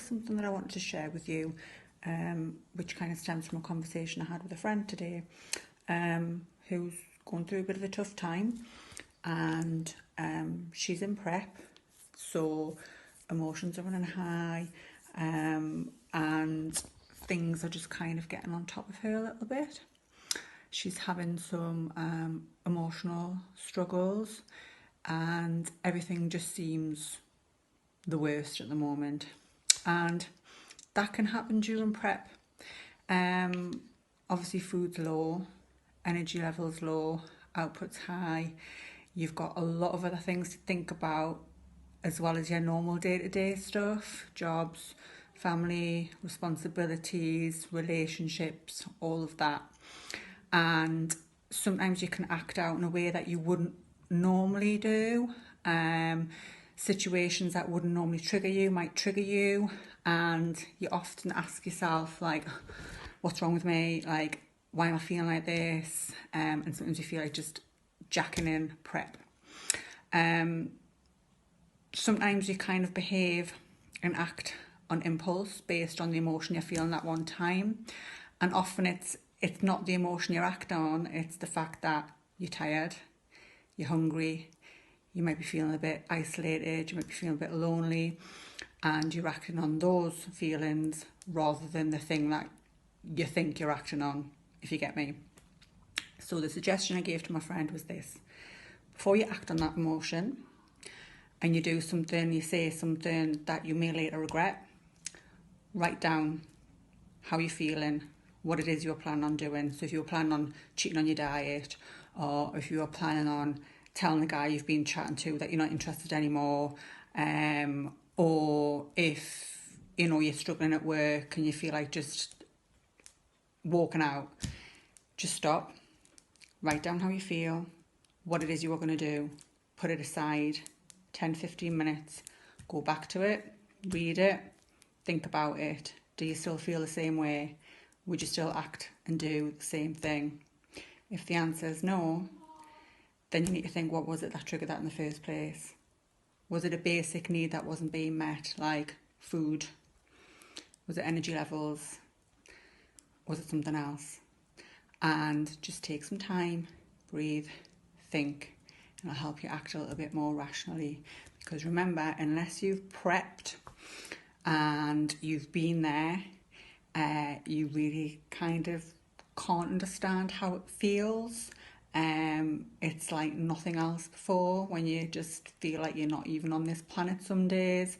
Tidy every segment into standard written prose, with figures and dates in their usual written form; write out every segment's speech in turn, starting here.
something that I wanted to share with you, which kind of stems from a conversation I had with a friend today, who's going through a bit of a tough time, and she's in prep, so emotions are running high, and things are just kind of getting on top of her a little bit. She's having some emotional struggles, and everything just seems the worst at the moment, and that can happen during prep. Obviously food's low, energy levels low, output's high, you've got a lot of other things to think about as well as your normal day-to-day stuff, jobs, family, responsibilities, relationships, all of that. And sometimes you can act out in a way that you wouldn't normally do. Situations that wouldn't normally trigger you might trigger you, and you often ask yourself, like, what's wrong with me? Like, why am I feeling like this? And sometimes you feel like just jacking in prep. Sometimes you kind of behave and act on impulse based on the emotion you're feeling at one time, and often it's not the emotion you're acting on, it's the fact that you're tired, you're hungry, you might be feeling a bit isolated, you might be feeling a bit lonely, and you're acting on those feelings rather than the thing that you think you're acting on, if you get me. So the suggestion I gave to my friend was this: before you act on that emotion and you do something, you say something that you may later regret, write down how you're feeling, what it is you're planning on doing. So if you're planning on cheating on your diet, or if you're planning on telling the guy you've been chatting to that you're not interested anymore, or if you're struggling at work and you feel like just walking out, just stop, write down how you feel, what it is you are going to do, put it aside, 10-15 minutes, go back to it, read it, think about it. Do you still feel the same way? Would you still act and do the same thing? If the answer is no, then you need to think, what was it that triggered that in the first place? Was it a basic need that wasn't being met, like food? Was it energy levels? Was it something else? And just take some time, breathe, think, and it'll help you act a little bit more rationally. Because remember, unless you've prepped and you've been there, you really kind of can't understand how it feels. It's like nothing else before, when you just feel like you're not even on this planet some days.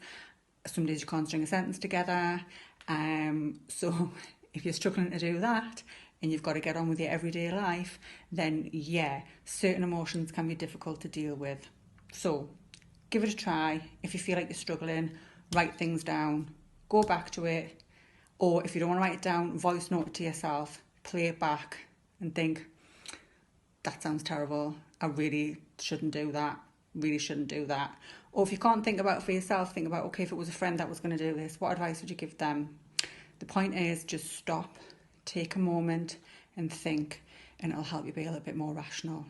Some days you can't string a sentence together. So if you're struggling to do that and you've got to get on with your everyday life, then yeah, certain emotions can be difficult to deal with. So give it a try. If you feel like you're struggling, write things down, go back to it. Or if you don't want to write it down, voice note it to yourself, play it back and think, that sounds terrible, I really shouldn't do that, Or if you can't think about it for yourself, think about, okay, if it was a friend that was going to do this, what advice would you give them? The point is, just stop, take a moment and think, and it'll help you be a little bit more rational.